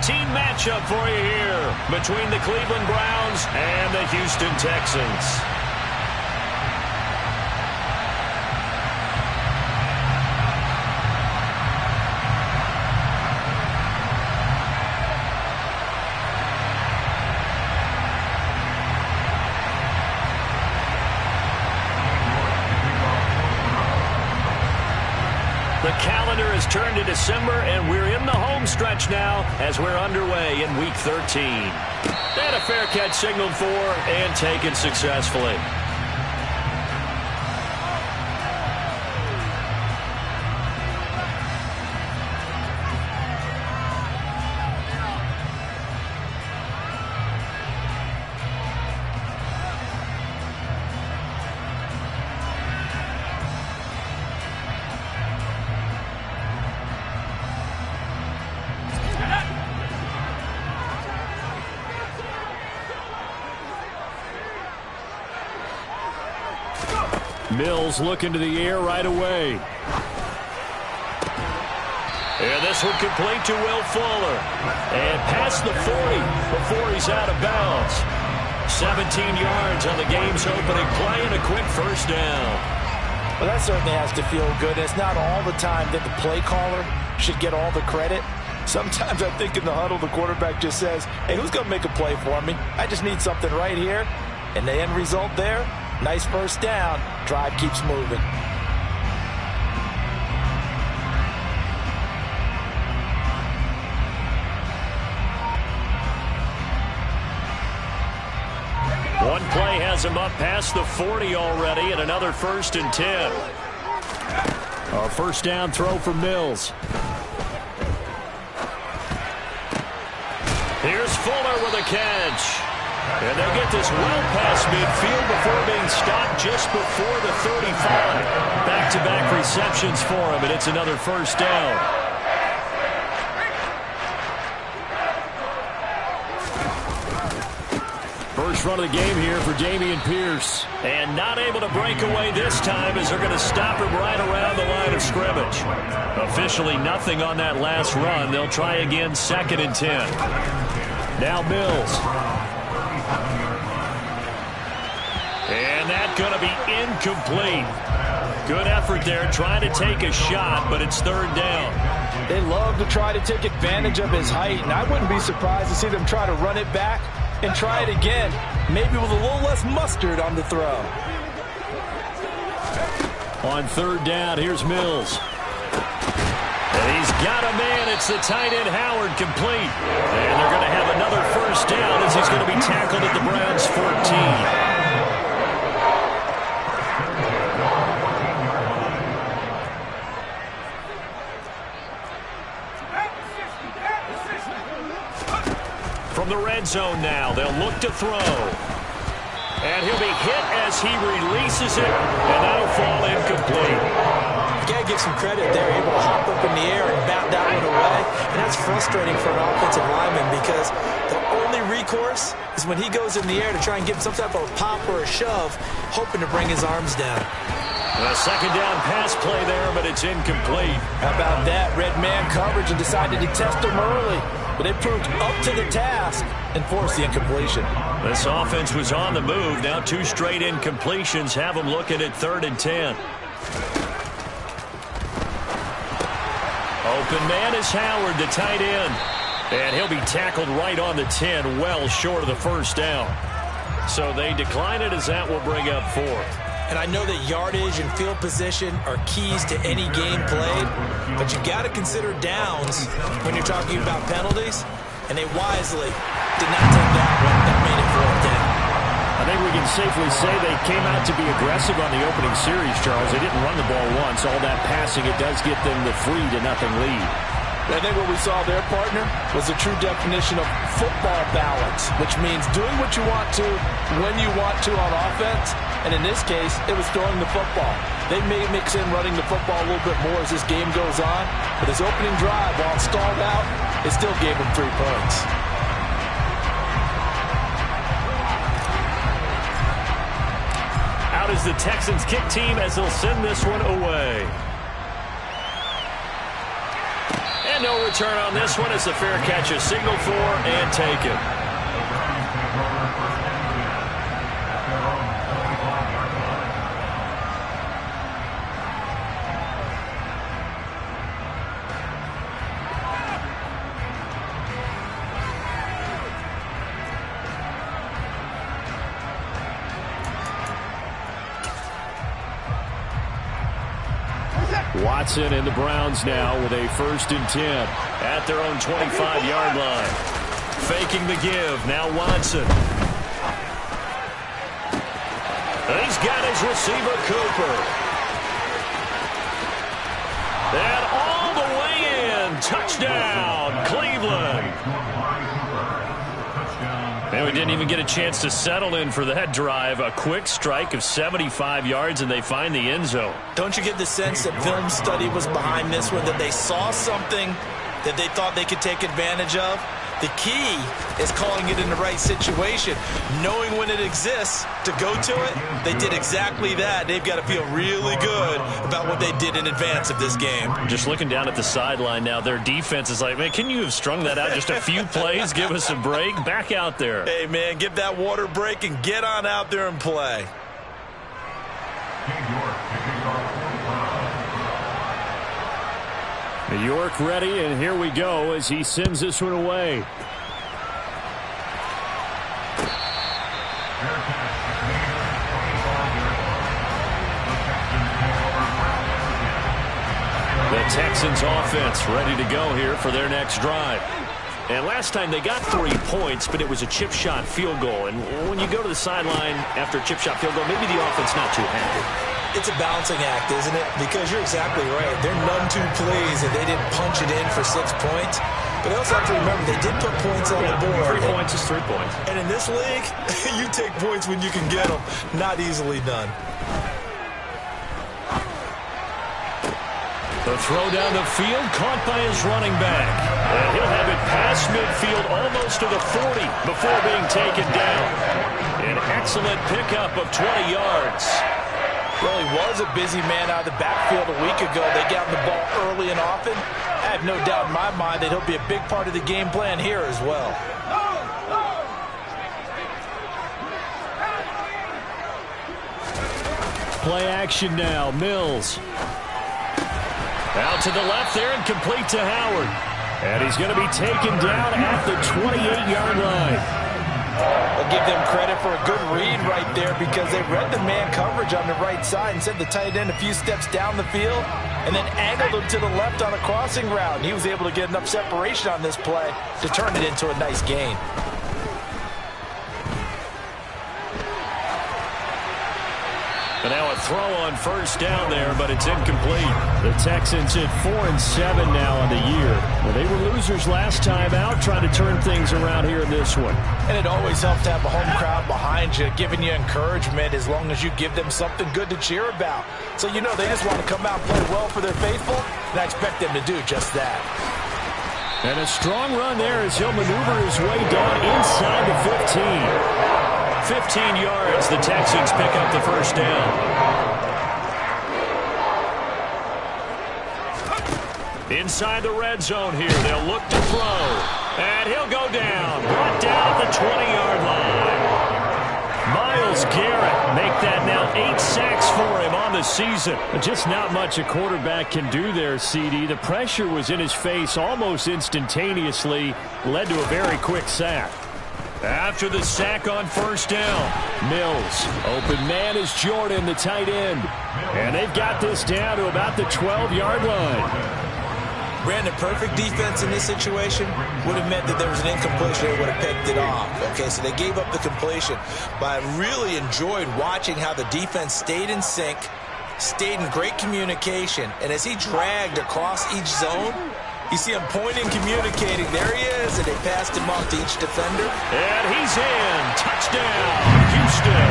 team matchup for you here between the Cleveland Browns and the Houston Texans. The calendar has turned to December, and we're in the home stretch now as we're underway in Week 13. And a fair catch signaled for and taken successfully. Mills looking to the air right away. And this one complete to Will Fuller. And past the 40 before he's out of bounds. 17 yards on the game's opening play and a quick first down. Well, that certainly has to feel good. It's not all the time that the play caller should get all the credit. Sometimes I think in the huddle, the quarterback just says, hey, who's going to make a play for me? I just need something right here. And the end result there, nice first down. Drive keeps moving. One play has him up past the 40 already, and another 1st and 10. A first down throw for Mills. Here's Fuller with a catch. And they'll get this well past midfield before being stopped just before the 35. Back-to-back receptions for him, and it's another first down. First run of the game here for Dameon Pierce. And not able to break away this time as they're going to stop him right around the line of scrimmage. Officially nothing on that last run. They'll try again 2nd and 10. Now Mills. And that's going to be incomplete. Good effort there trying to take a shot, but it's 3rd down. They love to try to take advantage of his height, and I wouldn't be surprised to see them try to run it back and try it again, maybe with a little less mustard on the throw. On 3rd down, here's Mills. And he's got a man. It's the tight end Howard complete. And they're going to have another first down as he's going to be tackled at the Browns' 14. From the red zone now, they'll look to throw. And he'll be hit as he releases it, and that'll fall incomplete. You got to give some credit there, able to hop up in the air and bat that one away. And that's frustrating for an offensive lineman because the only recourse is when he goes in the air to try and give some type of a pop or a shove, hoping to bring his arms down. A 2nd down pass play there, but it's incomplete. How about that? Red man coverage and decided to test him early. But they proved up to the task and forced the incompletion. This offense was on the move. Now 2 straight incompletions have them looking at 3rd and 10. Open man is Howard, the tight end. And he'll be tackled right on the 10, well short of the first down. So they decline it as that will bring up 4th. And I know that yardage and field position are keys to any game played, but you got to consider downs when you're talking about penalties, and they wisely did not take that one that made it 4th down. I think we can safely say they came out to be aggressive on the opening series, Charles. They didn't run the ball once. All that passing, it does get them the 3-0 lead. I think what we saw there, partner, was a true definition of football balance, which means doing what you want to, when you want to on offense. And in this case, it was throwing the football. They may mix in running the football a little bit more as this game goes on. But his opening drive, while it stalled out, it still gave him 3 points. Out is the Texans kick team as they'll send this one away. And no return on this one. It's a fair catch, a signal for, and take it. Watson and the Browns now with a 1st and 10 at their own 25-yard line. Faking the give. Now Watson. He's got his receiver, Cooper. And all the way in. Touchdown, Cleveland. And we didn't even get a chance to settle in for that drive. A quick strike of 75 yards, and they find the end zone. Don't you get the sense that film study was behind this one, that they saw something that they thought they could take advantage of? The key is calling it in the right situation, knowing when it exists to go to it. They did exactly that. They've got to feel really good about what they did in advance of this game. Just looking down at the sideline now, their defense is like, man, can you have strung that out just a few plays? Give us a break. Back out there. Hey, man, give that water break and get on out there and play. New York ready, and here we go as he sends this one away. The Texans offense ready to go here for their next drive. And last time they got 3 points, but it was a chip shot field goal. And when you go to the sideline after a chip shot field goal, maybe the offense not too happy. It's a balancing act, isn't it? Because you're exactly right. They're none too pleased that they didn't punch it in for 6 points. But they also have to remember they did put points on the board. 3 points is 3 points. And in this league, you take points when you can get them. Not easily done. The throw down the field, caught by his running back. And he'll have it past midfield, almost to the 40 before being taken down. An excellent pickup of 20 yards. Well, he was a busy man out of the backfield a week ago. They got him the ball early and often. I have no doubt in my mind that he'll be a big part of the game plan here as well. Play action now. Mills. Out to the left there and complete to Howard. And he's going to be taken down at the 28-yard line. I'll give them credit for a good read right there because they read the man coverage on the right side and sent the tight end a few steps down the field and then angled him to the left on a crossing route. And he was able to get enough separation on this play to turn it into a nice gain. And now a throw on 1st down there, but it's incomplete. The Texans at 4-7 now on the year. Well, they were losers last time out, trying to turn things around here in this one. And it always helps to have a home crowd behind you, giving you encouragement as long as you give them something good to cheer about. So you know they just want to come out and play well for their faithful, and I expect them to do just that. And a strong run there as he'll maneuver his way down inside the 15. 15 yards, the Texans pick up the 1st down. Inside the red zone here, they'll look to throw. And he'll go down, brought down the 20-yard line. Myles Garrett make that now 8 sacks for him on the season. Just not much a quarterback can do there, CD. The pressure was in his face almost instantaneously, led to a very quick sack. After the sack on 1st down, Mills. Open man is Jordan, the tight end. And they've got this down to about the 12-yard line. Brandon, perfect defense in this situation would have meant that there was an incompletion. They would have picked it off. Okay, so they gave up the completion. But I really enjoyed watching how the defense stayed in sync, stayed in great communication. And as he dragged across each zone, you see him pointing, communicating. There he is, and they passed him off to each defender. And he's in. Touchdown, Houston.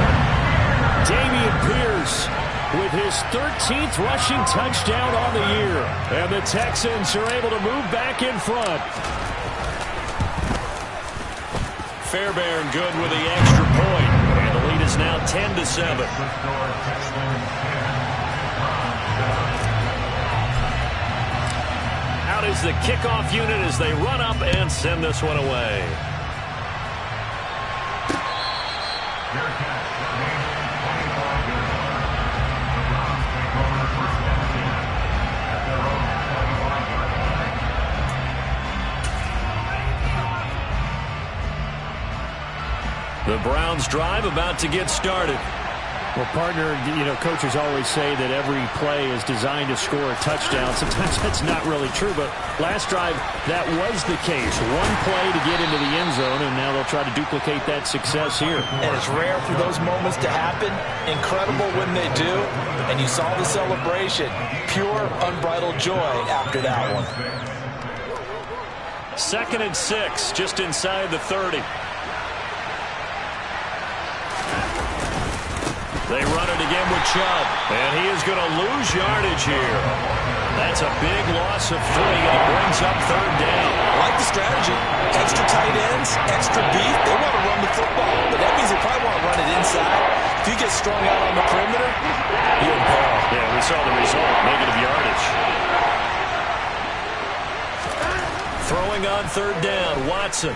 Dameon Pierce with his 13th rushing touchdown on the year. And the Texans are able to move back in front. Fairbairn good with the extra point. And the lead is now 10-7. is the kickoff unit as they run up and send this one away. The Browns drive about to get started. Well, partner, coaches always say that every play is designed to score a touchdown. Sometimes that's not really true, but last drive, that was the case. One play to get into the end zone, and now they'll try to duplicate that success here. And it's rare for those moments to happen. Incredible when they do. And you saw the celebration. Pure, unbridled joy after that one. 2nd and 6, just inside the 30. They run it again with Chubb, and he is going to lose yardage here. That's a big loss of 3, and it brings up 3rd down. I like the strategy. Extra tight ends, extra beef. They want to run the football, but that means they probably want to run it inside. If you get strung out on the perimeter, you're in peril. Yeah, we saw the result, negative yardage. Throwing on 3rd down, Watson.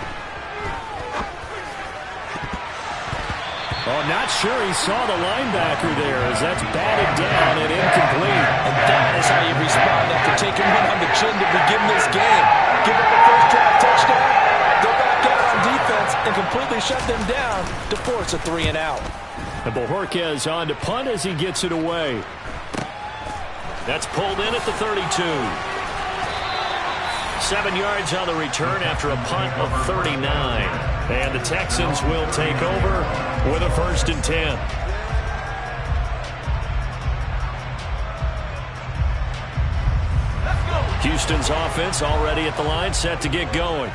Oh, not sure he saw the linebacker there as that's batted down and incomplete. And that is how you respond after taking one on the chin to begin this game. Give up a first drive touchdown, go back out on defense, and completely shut them down to force a 3 and out. And Bojorquez on to punt as he gets it away. That's pulled in at the 32. 7 yards on the return after a punt of 39. And the Texans will take over with a 1st and 10. Houston's offense already at the line, set to get going.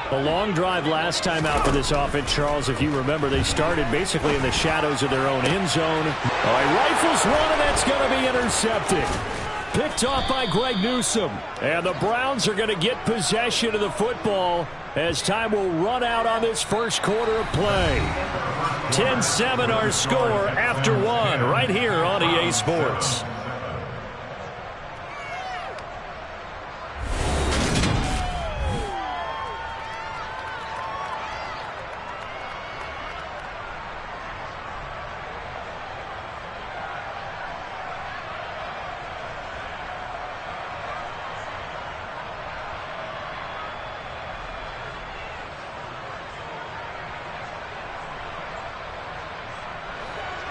A long drive last time out for this offense, Charles. If you remember, they started basically in the shadows of their own end zone. Oh, he rifles one, and that's going to be intercepted. Picked off by Greg Newsome. And the Browns are going to get possession of the football as time will run out on this first quarter of play. 10-7 our score after 1 right here on EA Sports.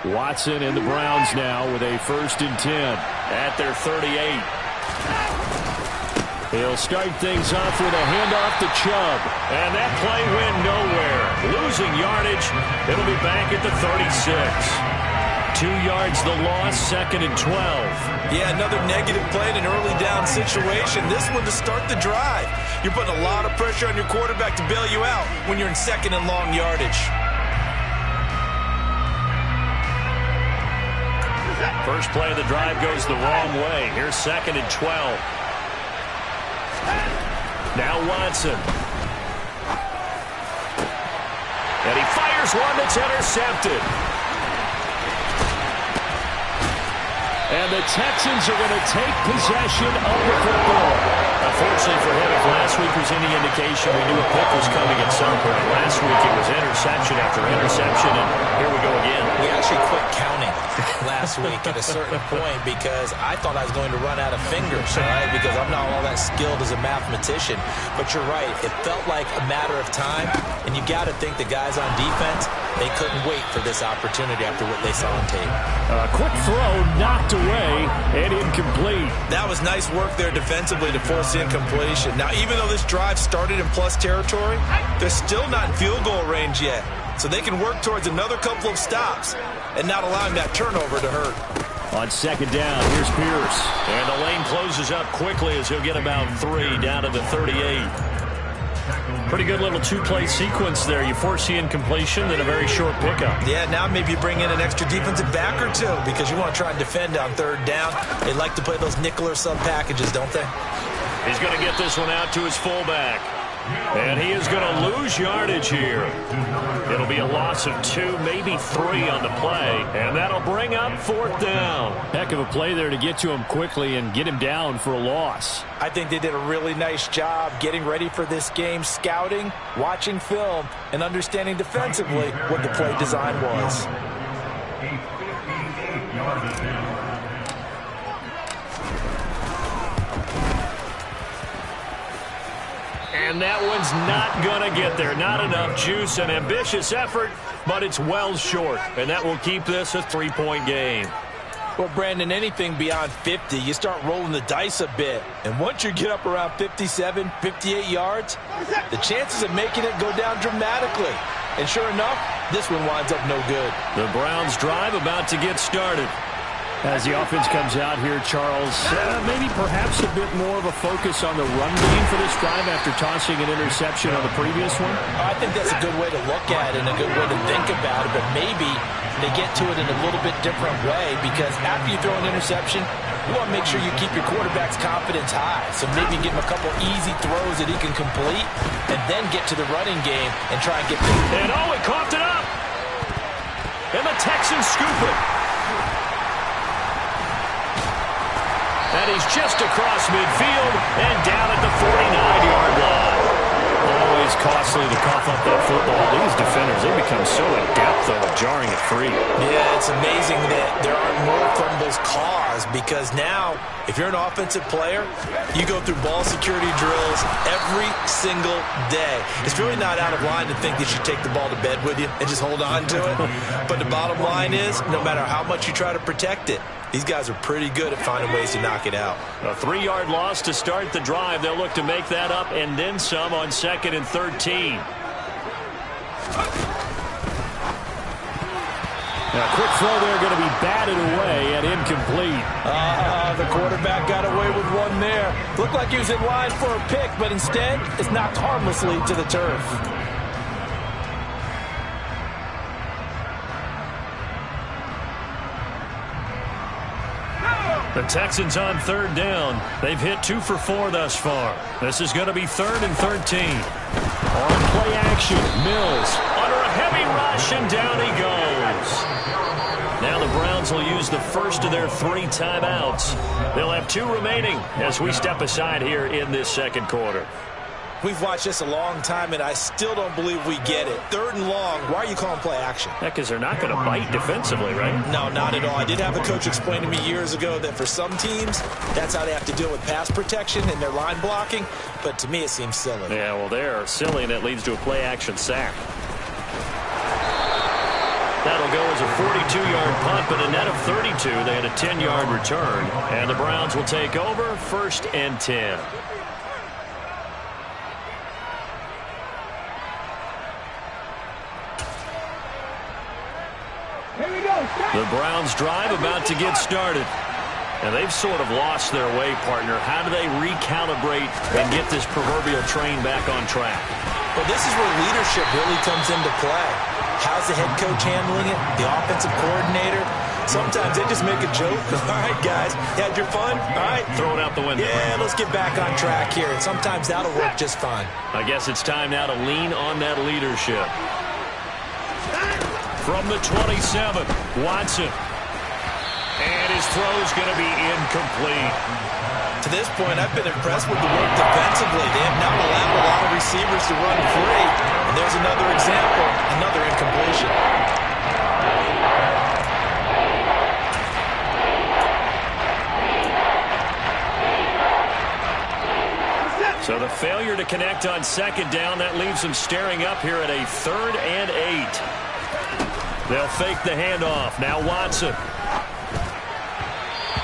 Watson and the Browns now with a 1st and 10 at their 38. He'll start things off with a handoff to Chubb. And that play went nowhere. Losing yardage. It'll be back at the 36. 2 yards the loss, 2nd and 12. Yeah, another negative play in an early down situation. This one to start the drive. You're putting a lot of pressure on your quarterback to bail you out when you're in 2nd and long yardage. First play of the drive goes the wrong way. Here's 2nd and 12. Now Watson. And he fires one that's intercepted. And the Texans are going to take possession of the football. Unfortunately for him, if last week was any indication, we knew a pick was coming at some point. Last week it was interception after interception, and here we go again. We actually quit counting last week at a certain point because I thought I was going to run out of fingers, all right, because I'm not all that skilled as a mathematician. But you're right. It felt like a matter of time, and you got to think the guys on defense, they couldn't wait for this opportunity after what they saw on tape. A quick throw knocked away and incomplete. That was nice work there defensively to force the incompletion. Now, even though this drive started in plus territory, they're still not in field goal range yet. So they can work towards another couple of stops and not allowing that turnover to hurt. On 2nd down, here's Pierce. And the lane closes up quickly as he'll get about 3 down to the 38. Pretty good little 2-play sequence there. You force the incompletion, then a very short pickup. Yeah, now maybe you bring in an extra defensive back or two because you want to try and defend on 3rd down. They like to play those nickel or sub packages, don't they? He's going to get this one out to his fullback. And he is going to lose yardage here. It'll be a loss of 2, maybe 3 on the play. And that'll bring up 4th down. Heck of a play there to get to him quickly and get him down for a loss. I think they did a really nice job getting ready for this game, scouting, watching film, and understanding defensively what the play design was. And that one's not going to get there. Not enough juice. An ambitious effort, but it's well short. And that will keep this a 3-point game. Well, Brandon, anything beyond 50, you start rolling the dice a bit. And once you get up around 57, 58 yards, the chances of making it go down dramatically. And sure enough, this one winds up no good. The Browns drive about to get started. As the offense comes out here, Charles, maybe perhaps a bit more of a focus on the run game for this drive after tossing an interception on the previous one? I think that's a good way to look at it and a good way to think about it, but maybe they get to it in a little bit different way because after you throw an interception, you want to make sure you keep your quarterback's confidence high. So maybe give him a couple easy throws that he can complete and then get to the running game and try and get the... And oh, he coughed it up! And the Texans scoop it. And he's just across midfield and down at the 49-yard line. Always costly to cough up that football. These defenders, they become so adept, though, at jarring it free. Yeah, it's amazing that there aren't more fumbles caused because now, if you're an offensive player, you go through ball security drills every single day. It's really not out of line to think that you take the ball to bed with you and just hold on to it. But the bottom line is, no matter how much you try to protect it, these guys are pretty good at finding ways to knock it out. A 3-yard loss to start the drive. They'll look to make that up and then some on 2nd and 13. Now, a quick throw there going to be batted away and incomplete. The quarterback got away with one there. Looked like he was in line for a pick, but instead, it's knocked harmlessly to the turf. The Texans on 3rd down. They've hit 2 for 4 thus far. This is going to be 3rd and 13. On play action, Mills. Under a heavy rush, and down he goes. Now the Browns will use the first of their 3 timeouts. They'll have 2 remaining as we step aside here in this 2nd quarter. We've watched this a long time, and I still don't believe we get it. 3rd and long, why are you calling play action? Yeah, because they're not going to bite defensively, right? No, not at all. I did have a coach explain to me years ago that for some teams, that's how they have to deal with pass protection and their line blocking. But to me, it seems silly. Yeah, well, they're silly, and it leads to a play action sack. That'll go as a 42-yard punt, but a net of 32. They had a 10-yard return, and the Browns will take over 1st and 10. The Browns drive about to get started. And they've sort of lost their way, partner. How do they recalibrate and get this proverbial train back on track? Well, this is where leadership really comes into play. How's the head coach handling it? The offensive coordinator? Sometimes they just make a joke. All right, guys, you had your fun? All right. Throw it out the window. Yeah, let's get back on track here. And sometimes that'll work just fine. I guess it's time now to lean on that leadership. From the 27, Watson. And his throw's going to be incomplete. To this point, I've been impressed with the work defensively. They have not allowed a lot of receivers to run free. And there's another example, another incompletion. So the failure to connect on 2nd down, that leaves them staring up here at a 3rd and 8. They'll fake the handoff. Now Watson.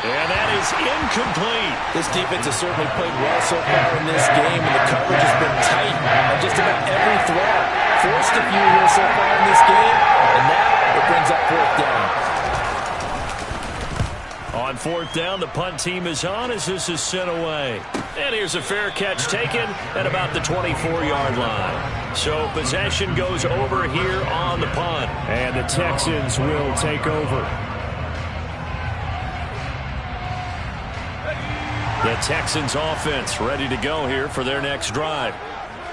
And that is incomplete. This defense has certainly played well so far in this game, and the coverage has been tight on just about every throw. Forced a few here so far in this game, and now it brings up 4th down. On 4th down, the punt team is on as this is sent away. And here's a fair catch taken at about the 24-yard line. So possession goes over here on the punt. And the Texans will take over. The Texans offense ready to go here for their next drive.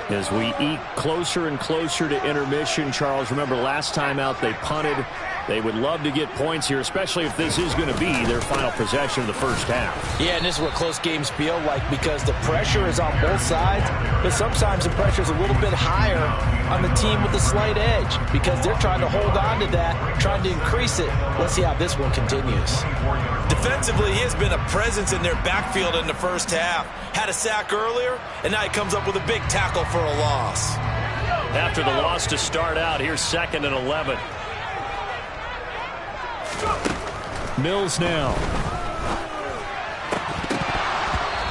As we eke closer and closer to intermission, Charles, remember last time out they punted. They would love to get points here, especially if this is going to be their final possession of the first half. Yeah, and this is what close games feel like because the pressure is on both sides, but sometimes the pressure is a little bit higher on the team with the slight edge because they're trying to hold on to that, trying to increase it. Let's see how this one continues. Defensively, he has been a presence in their backfield in the first half. Had a sack earlier, and now he comes up with a big tackle for a loss. After the loss to start out, here's 2nd and 11. Mills now.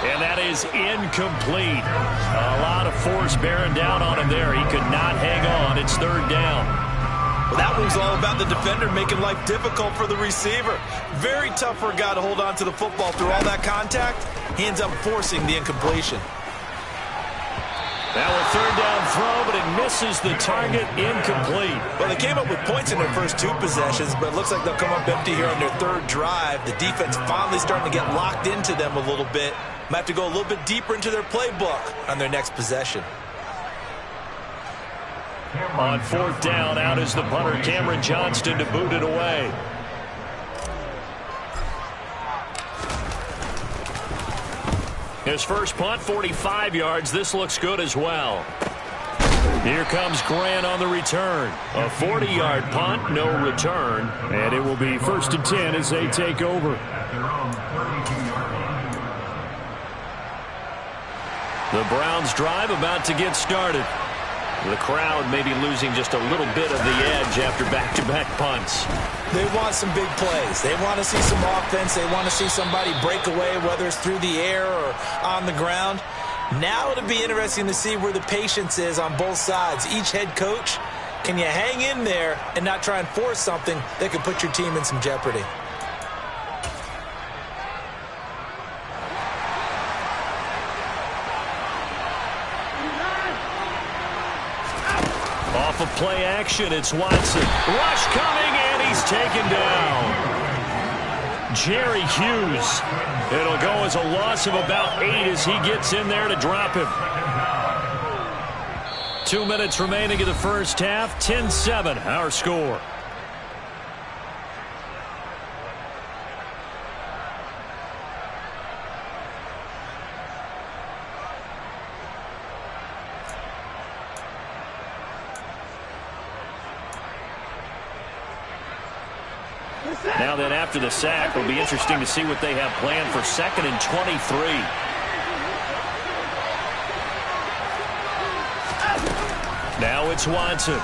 And that is incomplete. A lot of force bearing down on him there. He could not hang on. It's 3rd down. Well, that one's all about the defender making life difficult for the receiver. Very tough for a guy to hold on to the football through all that contact. He ends up forcing the incompletion. Now a 3rd down throw, but it misses the target, incomplete. Well, they came up with points in their first 2 possessions, but it looks like they'll come up empty here on their 3rd drive. The defense finally starting to get locked into them a little bit. Might have to go a little bit deeper into their playbook on their next possession. On 4th down, out is the punter, Cameron Johnston, to boot it away. His first punt, 45 yards. This looks good as well. Here comes Grant on the return. A 40-yard punt, no return. And it will be 1st and 10 as they take over. The Browns drive about to get started. The crowd may be losing just a little bit of the edge after back-to-back punts. They want some big plays. They want to see some offense. They want to see somebody break away, whether it's through the air or on the ground. Now it'll be interesting to see where the patience is on both sides. Each head coach, can you hang in there and not try and force something that could put your team in some jeopardy? Off of play action, it's Watson. Rush coming, and he's taken down. Jerry Hughes. It'll go as a loss of about 8 as he gets in there to drop him. 2 minutes remaining in the first half. 10-7, our score. Now then, after the sack, it'll be interesting to see what they have planned for 2nd and 23. Now it's Watson.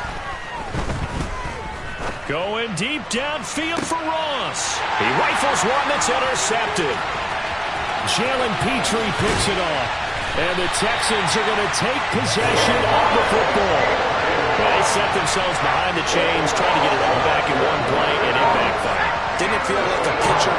Going deep downfield for Ross. He rifles one that's intercepted. Jalen Petrie picks it off. And the Texans are going to take possession of the football. They set themselves behind the chains, trying to get it all back in one play, and it backfired. Didn't it feel like a pitcher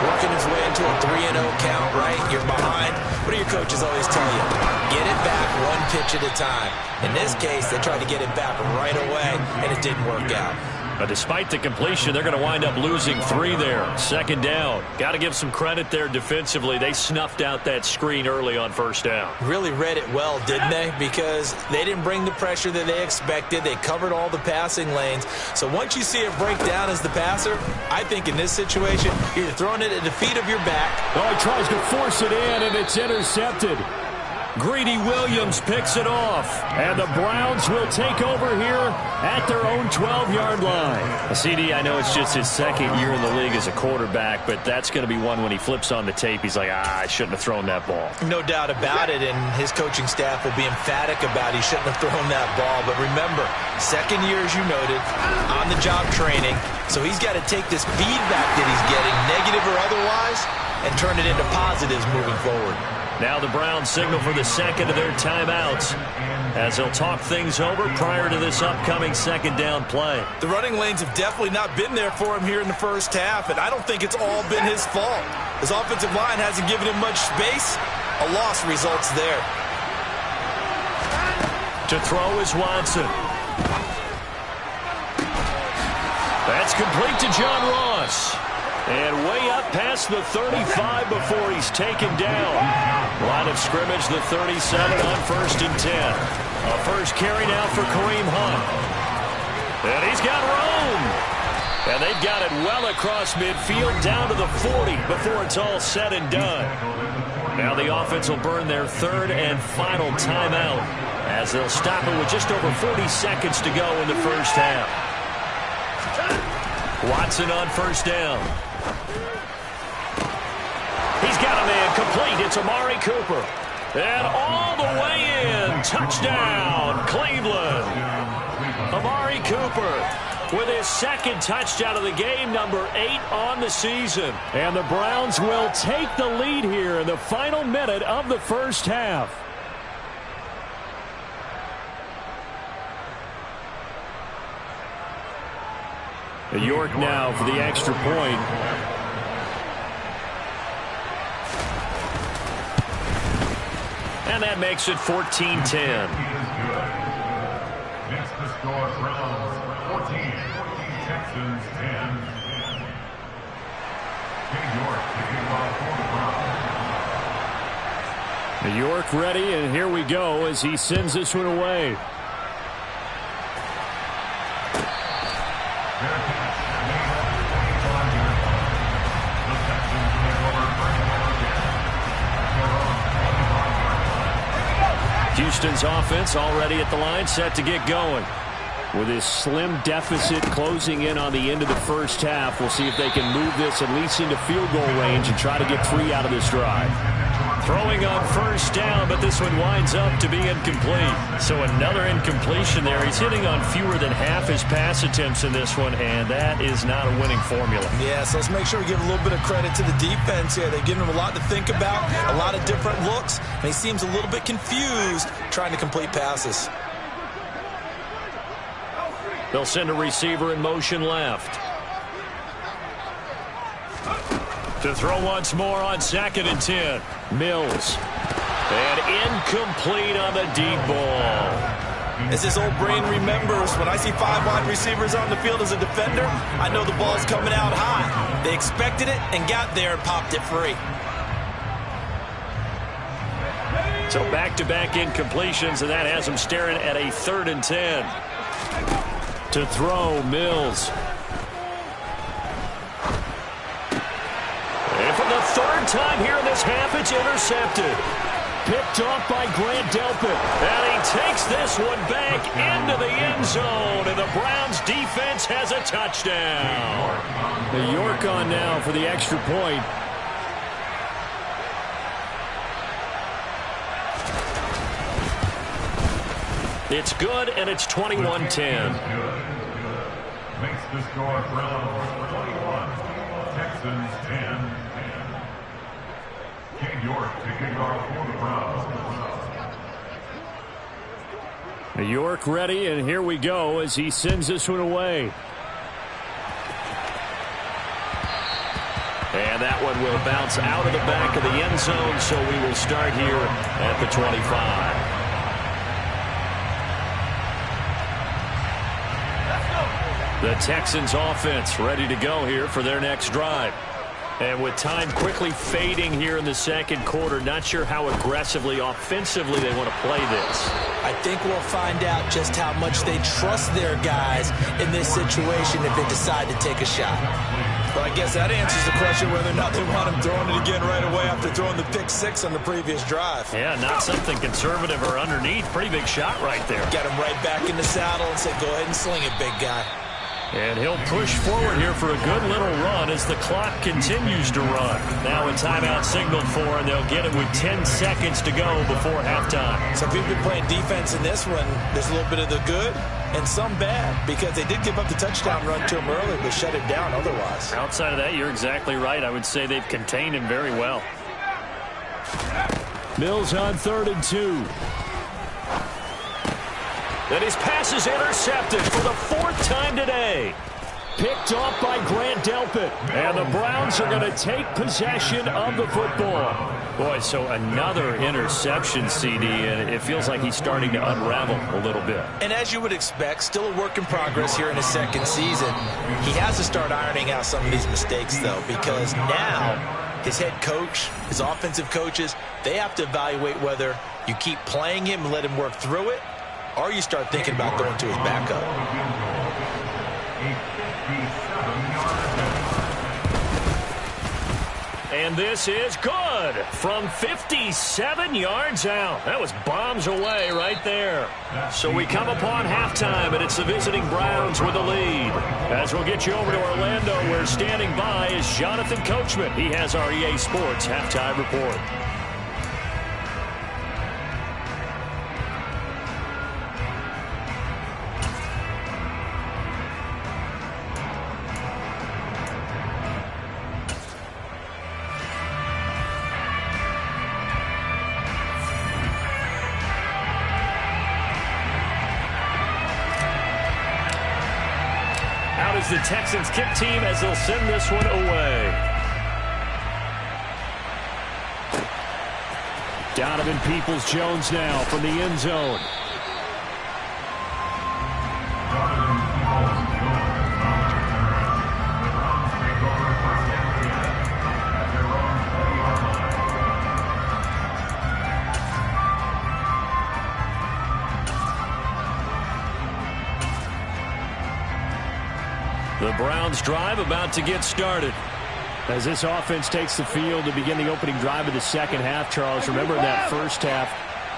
working his way into a 3-0 count, right? You're behind. What do your coaches always tell you? Get it back one pitch at a time. In this case, they tried to get it back right away, and it didn't work out. But despite the completion, they're going to wind up losing 3 there. 2nd down. Got to give some credit there defensively. They snuffed out that screen early on 1st down. Really read it well, didn't they? Because they didn't bring the pressure that they expected. They covered all the passing lanes. So once you see it break down as the passer, I think in this situation, you're throwing it at the feet of your back. Oh, he tries to force it in, and it's intercepted. Greedy Williams picks it off. And the Browns will take over here at their own 12-yard line. CD, I know it's just his 2nd year in the league as a quarterback, but that's going to be one when he flips on the tape, he's like, I shouldn't have thrown that ball. No doubt about it, and his coaching staff will be emphatic about he shouldn't have thrown that ball. But remember, 2nd year, as you noted, on-the-job training, so he's got to take this feedback that he's getting, negative or otherwise, and turn it into positives moving forward. Now the Browns signal for the 2nd of their timeouts as they'll talk things over prior to this upcoming 2nd down play. The running lanes have definitely not been there for him here in the first half, and I don't think it's all been his fault. His offensive line hasn't given him much space. A loss results there. To throw is Watson. That's complete to John Ross. And way up past the 35 before he's taken down. Line of scrimmage, the 37 on 1st and 10. A first carry now for Kareem Hunt. And he's got room. And they've got it well across midfield down to the 40 before it's all said and done. Now the offense will burn their third and final timeout as they'll stop it with just over 40 seconds to go in the first half. Watson on first down. He's got a man complete. It's Amari Cooper. And all the way in. Touchdown, Cleveland. Amari Cooper with his second touchdown of the game, number 8 on the season. And the Browns will take the lead here in the final minute of the first half. York now for the extra point. And that makes it 14-10. Next to score, Browns 14, Texans 10. York kicking off for the Browns. York ready, and here we go as he sends this one away. Houston's offense already at the line, set to get going. With this slim deficit closing in on the end of the first half, we'll see if they can move this at least into field goal range and try to get 3 out of this drive. Throwing on first down, but this one winds up to be incomplete. So another incompletion there. He's hitting on fewer than half his pass attempts in this one, and that is not a winning formula. Yeah, so let's make sure we give a little bit of credit to the defense here. They've given him a lot to think about, a lot of different looks, and he seems a little bit confused trying to complete passes. They'll send a receiver in motion left. To throw once more on 2nd and 10. Mills. And incomplete on the deep ball. As his old brain remembers, when I see 5 wide receivers on the field as a defender, I know the ball's coming out high. They expected it and got there and popped it free. So back-to-back incompletions, and that has them staring at a 3rd and 10. To throw, Mills. And for the 3rd time here in this half, it's intercepted. Picked off by Grant Delpit. And he takes this one back into the end zone, and the Browns defense has a touchdown. The York on now for the extra point. It's good, and it's 21-10. Makes the score, Browns 21, Texans 10. King York kicking off for the Browns. York ready, and here we go as he sends this one away. And that one will bounce out of the back of the end zone, so we will start here at the 25. The Texans offense ready to go here for their next drive. And with time quickly fading here in the second quarter, not sure how aggressively, offensively they want to play this. I think we'll find out just how much they trust their guys in this situation if they decide to take a shot. But I guess that answers the question whether or not they want him throwing it again right away after throwing the pick 6 on the previous drive. Yeah, not something conservative or underneath. Pretty big shot right there. Got him right back in the saddle and said, go ahead and sling it, big guy. And he'll push forward here for a good little run as the clock continues to run. Now a timeout signaled for, and they'll get it with 10 seconds to go before halftime. So if you've been playing defense in this one, there's a little bit of the good and some bad, because they did give up the touchdown run to him early, but shut it down otherwise. Outside of that, you're exactly right. I would say they've contained him very well. Mills on 3rd and 2. And his pass is intercepted for the 4th time today. Picked off by Grant Delpit. And the Browns are going to take possession of the football. Boy, so another interception, CD, and it feels like he's starting to unravel a little bit. And as you would expect, still a work in progress here in his second season. He has to start ironing out some of these mistakes, though, because now his head coach, his offensive coaches, they have to evaluate whether you keep playing him and let him work through it, or you start thinking about throwing to his backup. And this is good from 57 yards out. That was bombs away right there. So we come upon halftime, and it's the visiting Browns with the lead. As we'll get you over to Orlando, where standing by is Jonathan Coachman. He has our EA Sports halftime report. The Texans kick team as they'll send this one away. Donovan Peoples-Jones now from the end zone. The Browns drive about to get started. As this offense takes the field to begin the opening drive of the second half, Charles, remember that first half,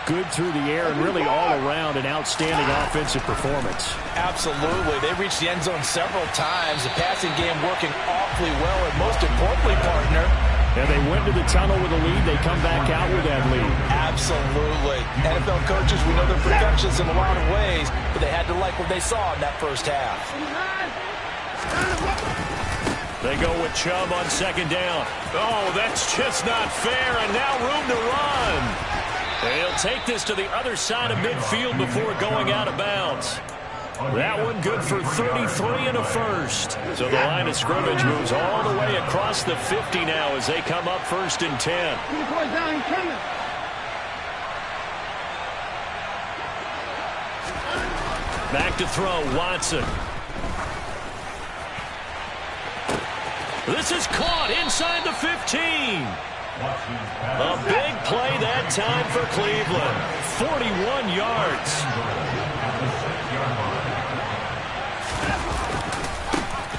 good through the air and really all around an outstanding offensive performance. Absolutely. They reached the end zone several times. The passing game working awfully well, and most importantly, partner, and they went to the tunnel with a lead. They come back out with that lead. Absolutely. NFL coaches, we know they're perfectionists in a lot of ways, but they had to like what they saw in that first half. They go with Chubb on second down. Oh, that's just not fair, and now room to run. They'll take this to the other side of midfield before going out of bounds. That one good for 33 and a first. So the line of scrimmage moves all the way across the 50 now as they come up 1st and 10. Back to throw, Watson. This is caught inside the 15. A big play that time for Cleveland. 41 yards.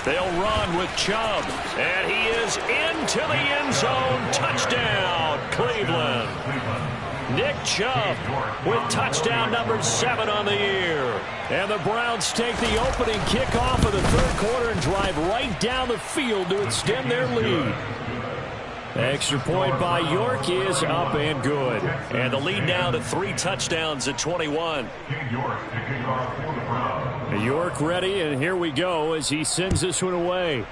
They'll run with Chubb. And he is into the end zone. Touchdown, Cleveland. Nick Chubb with touchdown number 7 on the year. And the Browns take the opening kickoff of the third quarter and drive right down the field to extend their lead. Extra point by York is up and good. And the lead now to 3 touchdowns at 21. York ready, and here we go as he sends this one away.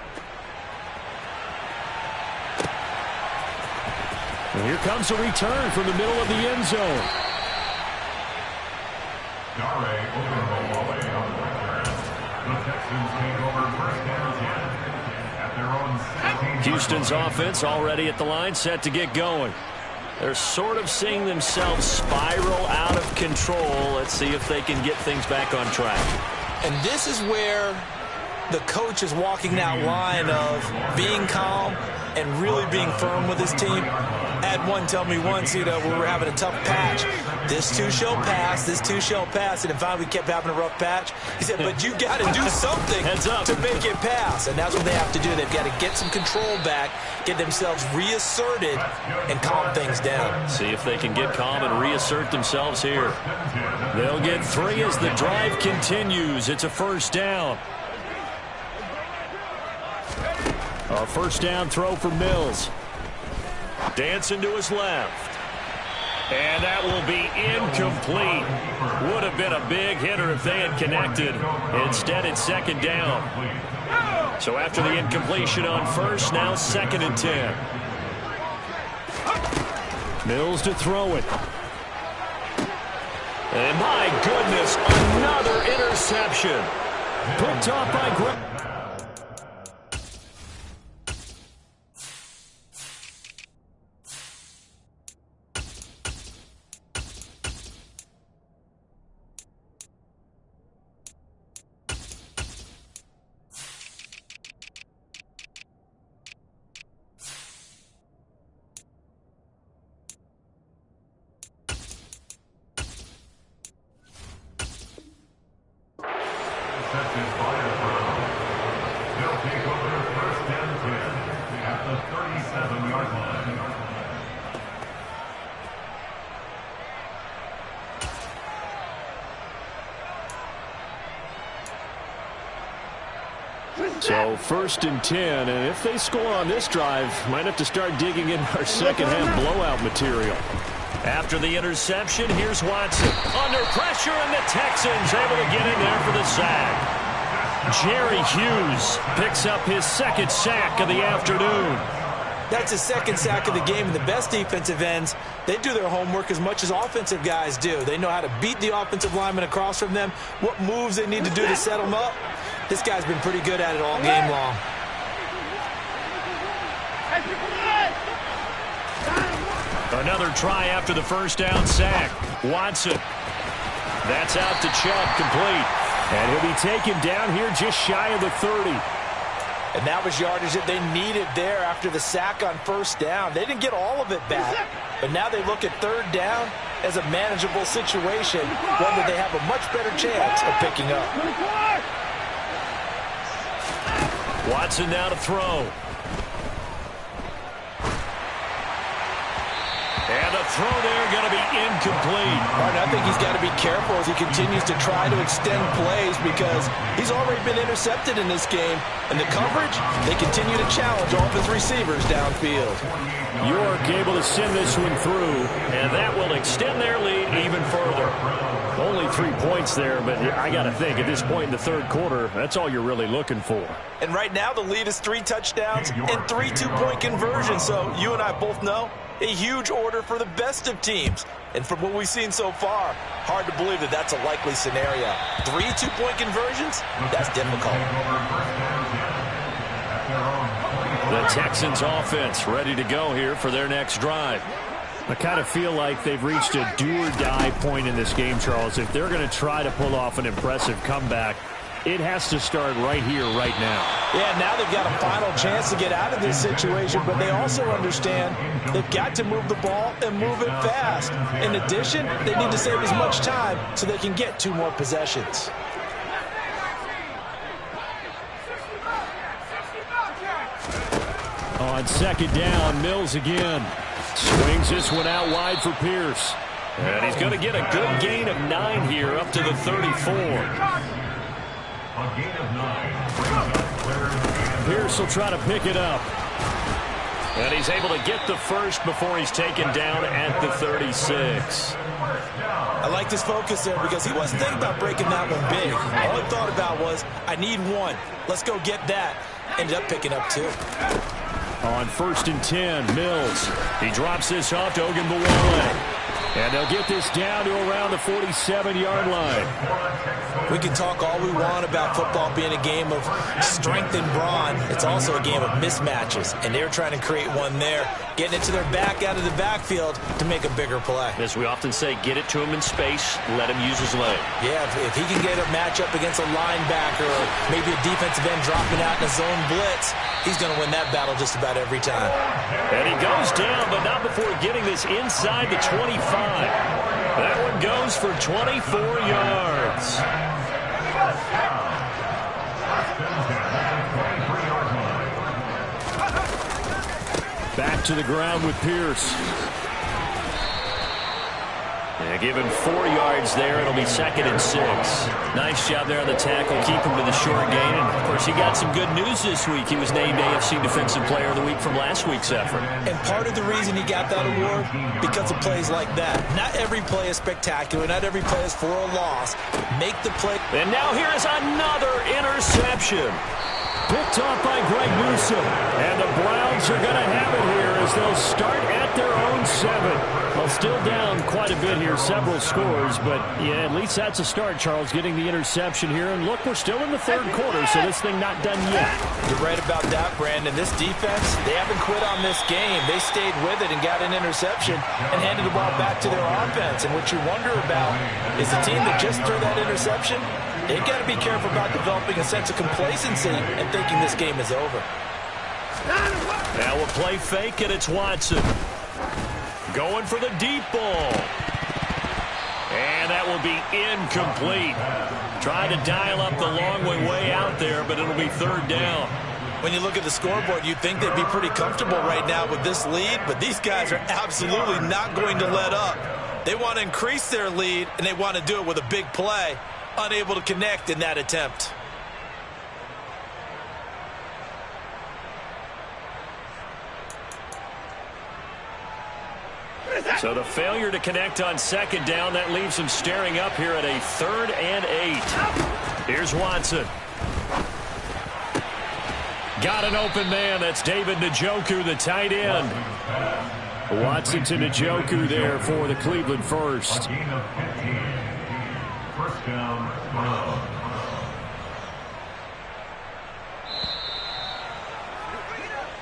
And here comes a return from the middle of the end zone. Houston's offense already at the line, set to get going. They're sort of seeing themselves spiral out of control. Let's see if they can get things back on track. And this is where the coach is walking that line of being calm and really being firm with his team. I had one tell me once, we were having a tough patch. This too shall pass, this too shall pass. And finally we kept having a rough patch. He said, but you got to do something to make it pass. And that's what they have to do. They've got to get some control back, get themselves reasserted, and calm things down. See if they can get calm and reassert themselves here. They'll get 3 as the drive continues. It's a first down. A first down throw for Mills. Dancing to his left. And that will be incomplete. Would have been a big hitter if they had connected. Instead, it's second down. So after the incompletion on first, now 2nd and 10. Mills to throw it. And my goodness, another interception. Picked off by Greg. is fired from. They'll take over first and 10 at the 37-yard line. So first and 10, and if they score on this drive, might have to start digging in our second half blowout material. After the interception, here's Watson. Under pressure, and the Texans able to get in there for the sack. Jerry Hughes picks up his second sack of the afternoon. That's his second sack of the game, and the best defensive ends, they do their homework as much as offensive guys do. They know how to beat the offensive lineman across from them, what moves they need to do to set them up. This guy's been pretty good at it all game long. Another try after the first down sack. Watson. That's out to Chubb, complete. And he'll be taken down here just shy of the 30. And that was yardage that they needed there after the sack on first down. They didn't get all of it back, but now they look at third down as a manageable situation, one that they have a much better chance of picking up. Watson now to throw. And the throw there going to be incomplete. Martin, I think he's got to be careful as he continues to try to extend plays because he's already been intercepted in this game. And the coverage, they continue to challenge all of his receivers downfield. York able to send this one through, and that will extend their lead even further. Only 3 points there, but I got to think at this point in the third quarter, that's all you're really looking for. And right now the lead is 3 touchdowns and 3 two-point conversions. So you and I both know a huge order for the best of teams. And from what we've seen so far, hard to believe that that's a likely scenario. 3 two-point conversions? That's difficult. The Texans offense ready to go here for their next drive. I kind of feel like they've reached a do-or-die point in this game, Charles. If they're going to try to pull off an impressive comeback, it has to start right here, right now. Yeah, now they've got a final chance to get out of this situation, but they also understand they've got to move the ball and move it fast. In addition, they need to save as much time so they can get 2 more possessions. On second down, Mills again. Swings this one out wide for Pierce. And he's going to get a good gain of 9 here up to the 34. A gain of 9. Pierce will try to pick it up. And he's able to get the first before he's taken down at the 36. I like this focus there because he wasn't thinking about breaking that one big. All he thought about was, I need 1. Let's go get that. Ended up picking up 2. On first and 10, Mills. He drops this off to Ogunbowale. And they'll get this down to around the 47-yard line. We can talk all we want about football being a game of strength and brawn. It's also a game of mismatches, and they're trying to create one there, getting it to their back out of the backfield to make a bigger play. As we often say, get it to him in space, let him use his leg. Yeah, if he can get a matchup against a linebacker or maybe a defensive end dropping out in a zone blitz, he's going to win that battle just about every time. And he goes down, but not before getting this inside the 25. That one goes for 24 yards. Back to the ground with Pierce. Yeah, give him 4 yards there. It'll be 2nd and 6. Nice job there on the tackle. Keep him to the short gain. And, of course, he got some good news this week. He was named AFC Defensive Player of the Week from last week's effort. And part of the reason he got that award, because of plays like that. Not every play is spectacular. Not every play is for a loss. Make the play. And now here is another interception. Picked off by Greg Newsome. And the Browns are going to have it here as they'll start at their own 7. Well, still down quite a bit here, several scores, but yeah, at least that's a start, Charles, getting the interception here. And look, we're still in the third quarter, so this thing not done yet. You're right about that, Brandon. This defense, they haven't quit on this game. They stayed with it and got an interception and handed the ball back to their offense. And what you wonder about is the team that just threw that interception, they've got to be careful about developing a sense of complacency and thinking this game is over. Now we'll play fake, and it's Watson. Going for the deep ball. And that will be incomplete. Trying to dial up the long way out there, but it'll be third down. When you look at the scoreboard, you'd think they'd be pretty comfortable right now with this lead, but these guys are absolutely not going to let up. They want to increase their lead, and they want to do it with a big play. Unable to connect in that attempt. So the failure to connect on second down, that leaves him staring up here at a 3rd and 8. Here's Watson. Got an open man. That's David Njoku, the tight end. Watson to Njoku there for the Cleveland first. First down.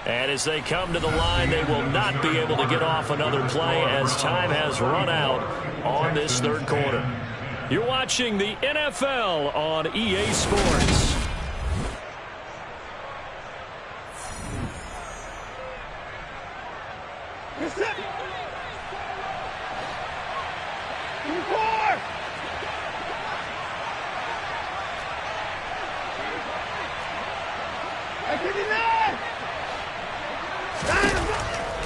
And as they come to the line, they will not be able to get off another play as time has run out on this third quarter. You're watching the NFL on EA Sports.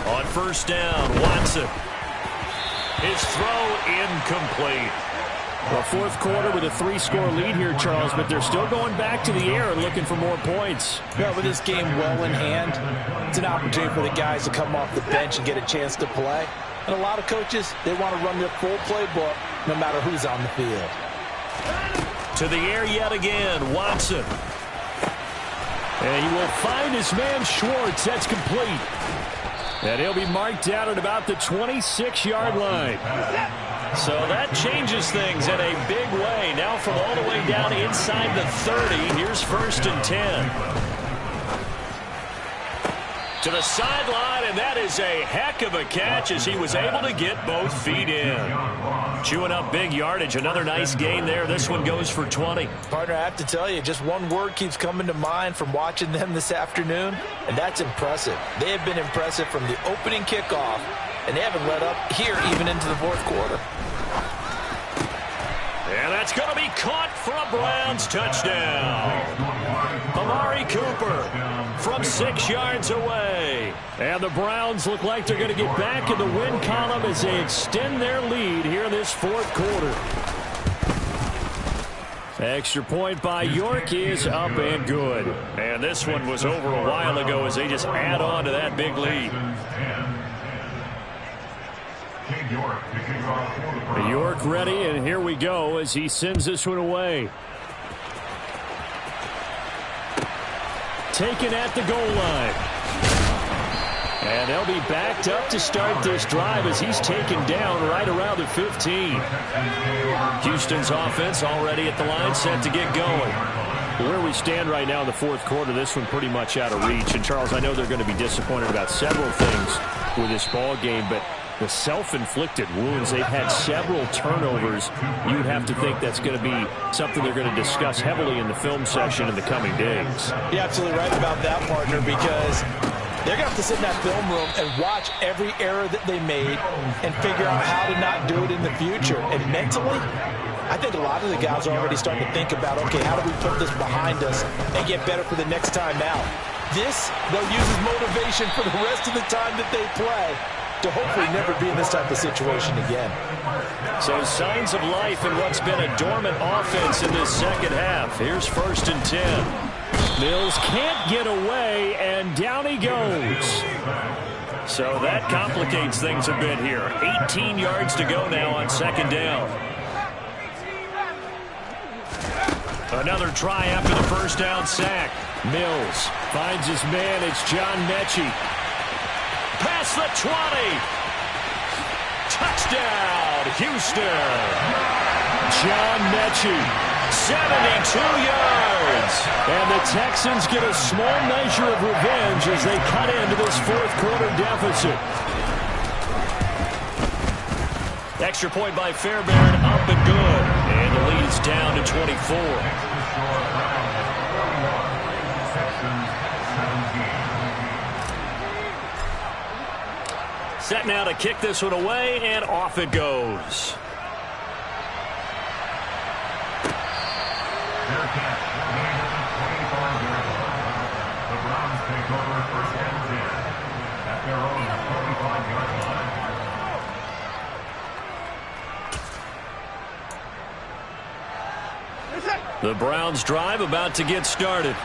On first down, Watson. His throw incomplete. Well, fourth quarter with a 3-score lead here, Charles, but they're still going back to the air and looking for more points. Yeah, with this game well in hand, it's an opportunity for the guys to come off the bench and get a chance to play. And a lot of coaches, they want to run their full playbook no matter who's on the field. To the air yet again, Watson. And he will find his man Schwartz. That's complete. And he'll be marked down at about the 26-yard line. So that changes things in a big way. Now from all the way down inside the 30, here's 1st and 10. To the sideline, and that is a heck of a catch as he was able to get both feet in. Chewing up big yardage. Another nice gain there. This one goes for 20. Partner, I have to tell you, just one word keeps coming to mind from watching them this afternoon, and that's impressive. They have been impressive from the opening kickoff, and they haven't let up here even into the fourth quarter. And that's going to be caught for a Browns touchdown. Amari Cooper from 6 yards away. And the Browns look like they're going to get back in the win column as they extend their lead here in this fourth quarter. Extra point by York is up and good. And this one was over a while ago as they just add on to that big lead. York ready, and here we go as he sends this one away. Taken at the goal line. And they'll be backed up to start this drive as he's taken down right around the 15. Houston's offense already at the line, set to get going. Where we stand right now in the fourth quarter, this one pretty much out of reach. And, Charles, I know they're going to be disappointed about several things with this ball game, but the self-inflicted wounds, they've had several turnovers. You'd have to think that's going to be something they're going to discuss heavily in the film session in the coming days. You're absolutely right about that, partner, because they're going to have to sit in that film room and watch every error that they made and figure out how to not do it in the future. And mentally, I think a lot of the guys are already starting to think about, okay, how do we put this behind us and get better for the next time out? This, they'll use as motivation for the rest of the time that they play to hopefully never be in this type of situation again. So signs of life in what's been a dormant offense in this second half. Here's 1st and 10. Mills can't get away, and down he goes. So that complicates things a bit here. 18 yards to go now on second down. Another try after the first down sack. Mills finds his man. It's John Mechie. Past the 20. Touchdown, Houston. John Mechie. 72 yards. And the Texans get a small measure of revenge as they cut into this fourth quarter deficit. Extra point by Fairbairn, up and good. And the lead is down to 24. Set now to kick this one away, and off it goes. catch. Gain at the 25-yard line. The Browns take over first and 10 at their own 25-yard line. The Browns drive about to get started.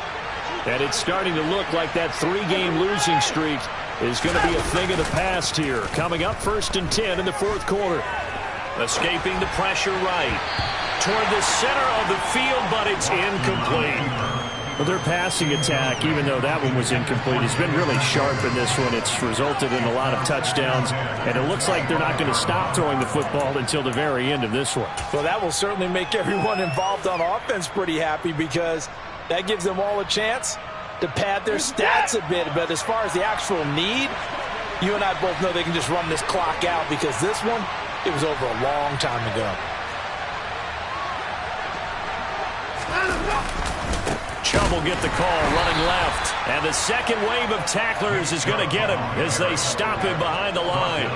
And it's starting to look like that 3-game losing streak is going to be a thing of the past here. Coming up first and 10 in the fourth quarter. Escaping the pressure right. Toward the center of the field, but it's incomplete. Well, their passing attack, even though that one was incomplete, has been really sharp in this one. It's resulted in a lot of touchdowns, and it looks like they're not going to stop throwing the football until the very end of this one. Well, that will certainly make everyone involved on offense pretty happy because that gives them all a chance to pad their stats a bit. But as far as the actual need, you and I both know they can just run this clock out because this one, it was over a long time ago. Chubb will get the call running left. And the second wave of tacklers is going to get him as they stop him behind the line.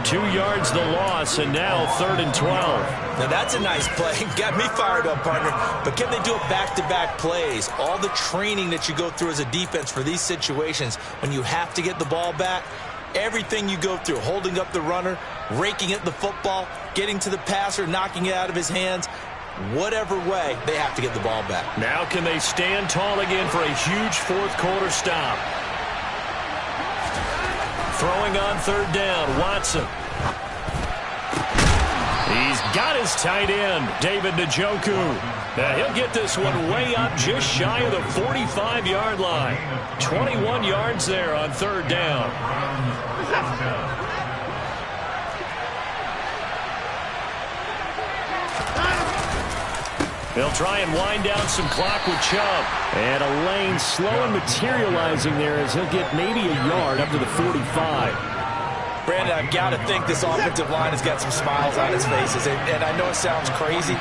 2 yards the loss, and now 3rd and 12. Now that's a nice play. Got me fired up, partner. But can they do it back-to-back plays? All the training that you go through as a defense for these situations when you have to get the ball back, everything you go through, holding up the runner, raking at the football, getting to the passer, knocking it out of his hands, whatever way, they have to get the ball back. Now can they stand tall again for a huge fourth quarter stop? Throwing on 3rd down, Watson. He's got his tight end, David Njoku. Now he'll get this one way up just shy of the 45-yard line. 21 yards there on 3rd down. They'll try and wind down some clock with Chubb. And a lane slow and materializing there as he'll get maybe a yard up to the 45. Brandon, I've got to think this offensive line has got some smiles on its faces. And I know it sounds crazy,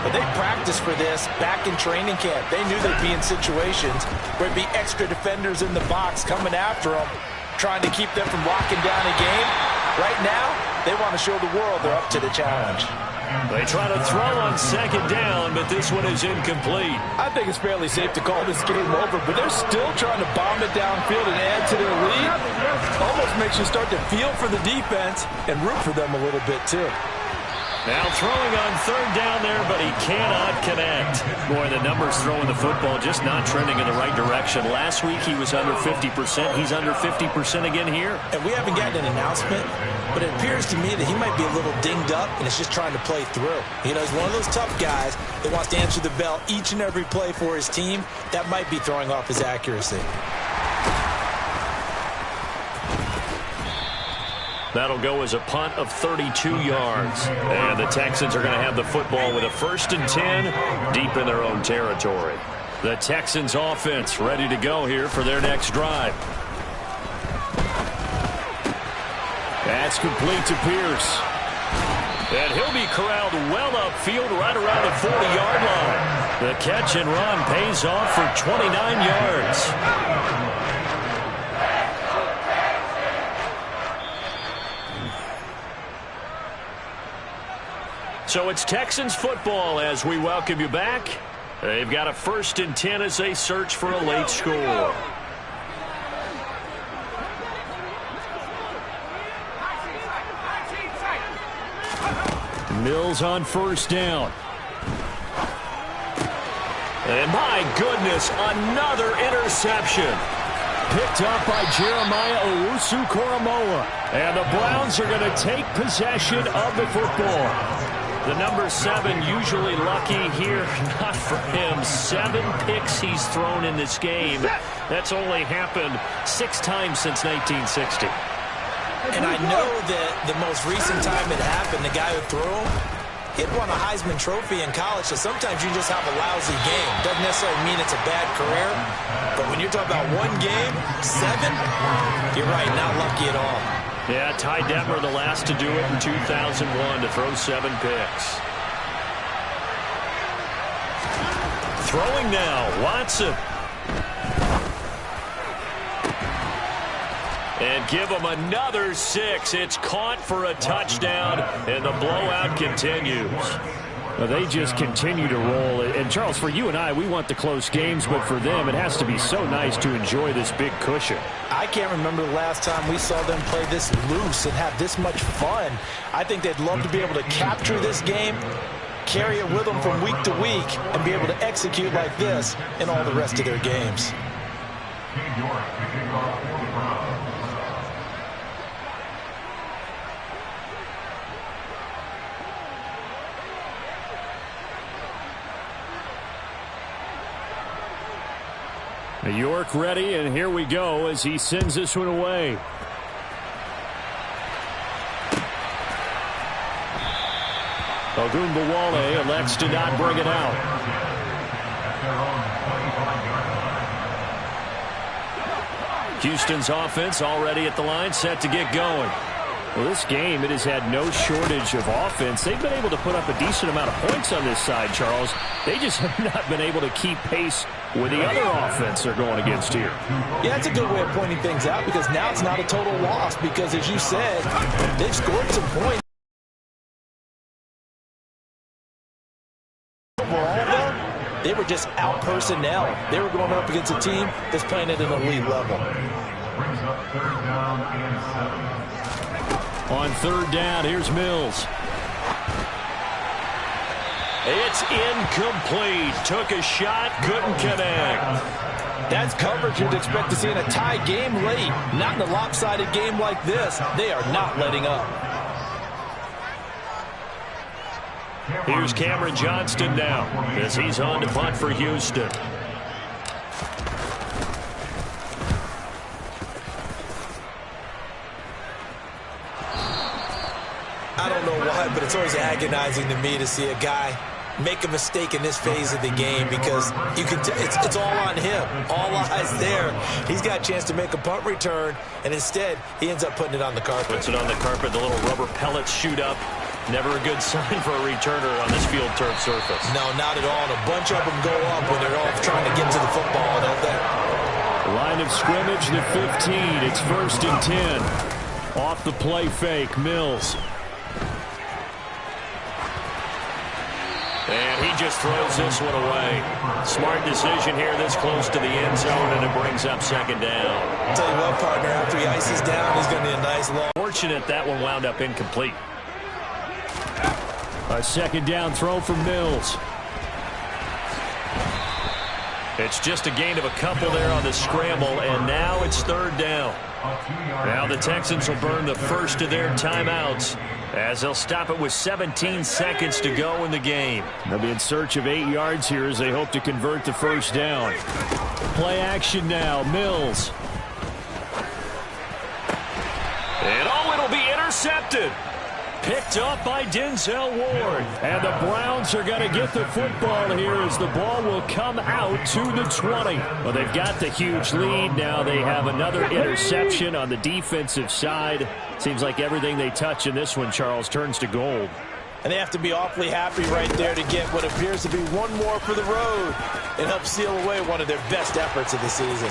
but they practiced for this back in training camp. They knew they'd be in situations where there'd be extra defenders in the box coming after them, trying to keep them from locking down a game. Right now, they want to show the world they're up to the challenge. They try to throw on 2nd down, but this one is incomplete. I think it's fairly safe to call this game over, but they're still trying to bomb it downfield and add to their lead. Almost makes you start to feel for the defense and root for them a little bit, too. Now throwing on 3rd down there, but he cannot connect. Boy, the numbers throwing the football just not trending in the right direction. Last week he was under 50%. He's under 50% again here. And we haven't gotten an announcement, but it appears to me that he might be a little dinged up and is just trying to play through. You know, he's one of those tough guys that wants to answer the bell each and every play for his team. That might be throwing off his accuracy. That'll go as a punt of 32 yards. And the Texans are going to have the football with a 1st and 10 deep in their own territory. The Texans offense ready to go here for their next drive. That's complete to Pierce. And he'll be corralled well upfield right around the 40-yard line. The catch and run pays off for 29 yards. So it's Texans football as we welcome you back. They've got a 1st and 10 as they search for a late score. Mills on 1st down. And my goodness, another interception. Picked up by Jeremiah Owusu-Koramoah. And the Browns are going to take possession of the football. The number 7 usually lucky here. Not for him. 7 picks he's thrown in this game. That's only happened 6 times since 1960. And I know that the most recent time it happened, the guy who threw him, he'd won a Heisman Trophy in college, so sometimes you just have a lousy game. Doesn't necessarily mean it's a bad career, but when you're talking about one game, 7, you're right, not lucky at all. Yeah, Ty Detmer the last to do it in 2001 to throw 7 picks. Throwing now, Watson. And give him another 6. It's caught for a touchdown, and the blowout continues. Well, they just continue to roll. And, Charles, for you and I, we want the close games, but for them, it has to be so nice to enjoy this big cushion. I can't remember the last time we saw them play this loose and have this much fun. I think they'd love to be able to capture this game, carry it with them from week to week, and be able to execute like this in all the rest of their games. New York kicking off for the Browns. York ready, and here we go as he sends this one away. Ogunbowale elects to not bring it out. Houston's offense already at the line, set to get going. Well, this game, it has had no shortage of offense. They've been able to put up a decent amount of points on this side, Charles. They just have not been able to keep pace with the other offense they're going against here. Yeah, it's a good way of pointing things out because now it's not a total loss because, as you said, they've scored some points. Overall, though, they were just out personnel. They were going up against a team that's playing at an elite level. Brings up 3rd down and 7. On 3rd down, here's Mills. It's incomplete. Took a shot, couldn't connect. That's coverage you'd expect to see in a tie game late. Not in a lopsided game like this. They are not letting up. Here's Cameron Johnston now as he's on to punt for Houston. I don't know why, but it's always agonizing to me to see a guy make a mistake in this phase of the game because you can it's all on him. All eyes there. He's got a chance to make a punt return, and instead he ends up putting it on the carpet. Puts it on the carpet. The little rubber pellets shoot up. Never a good sign for a returner on this field turf surface. No, not at all. And a bunch of them go up when they're all trying to get to the football, don't they? Line of scrimmage, the 15. It's 1st and 10. Off the play fake, Mills. And he just throws this one away. Smart decision here this close to the end zone, and it brings up 2nd down. I'll tell you what, partner, after he ices down, he's going to be a nice long. Fortunate that one wound up incomplete. A 2nd down throw from Mills. It's just a gain of a couple there on the scramble, and now it's 3rd down. Now the Texans will burn the first of their timeouts as they'll stop it with 17 seconds to go in the game. They'll be in search of 8 yards here as they hope to convert the 1st down. Play action now, Mills. And it'll be intercepted. Picked up by Denzel Ward. And the Browns are going to get the football here as the ball will come out to the 20. Well, they've got the huge lead. Now they have another interception on the defensive side. Seems like everything they touch in this one, Charles, turns to gold. And they have to be awfully happy right there to get what appears to be one more for the road and help seal away one of their best efforts of the season.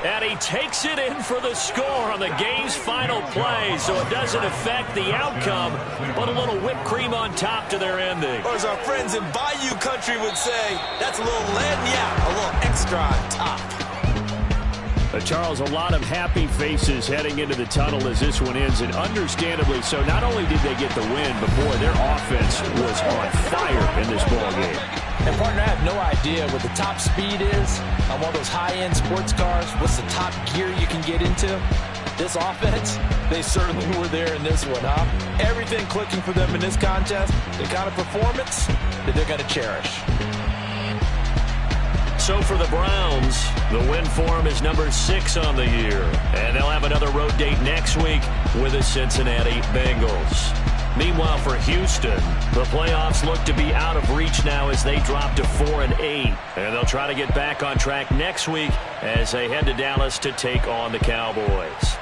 And he takes it in for the score on the game's final play, so it doesn't affect the outcome, but a little whipped cream on top to their ending. Or as our friends in Bayou Country would say, that's a little lagniappe, a little extra on top. Charles, a lot of happy faces heading into the tunnel as this one ends, and understandably so. Not only did they get the win, but boy, their offense was on fire in this ball game. And, partner, I have no idea what the top speed is on one of those high-end sports cars. What's the top gear you can get into? This offense, they certainly were there in this one, huh? Everything clicking for them in this contest, the kind of performance that they're going to cherish. So for the Browns, the win for them is number 6 on the year. And they'll have another road date next week with the Cincinnati Bengals. Meanwhile, for Houston, the playoffs look to be out of reach now as they drop to 4-8. And they'll try to get back on track next week as they head to Dallas to take on the Cowboys.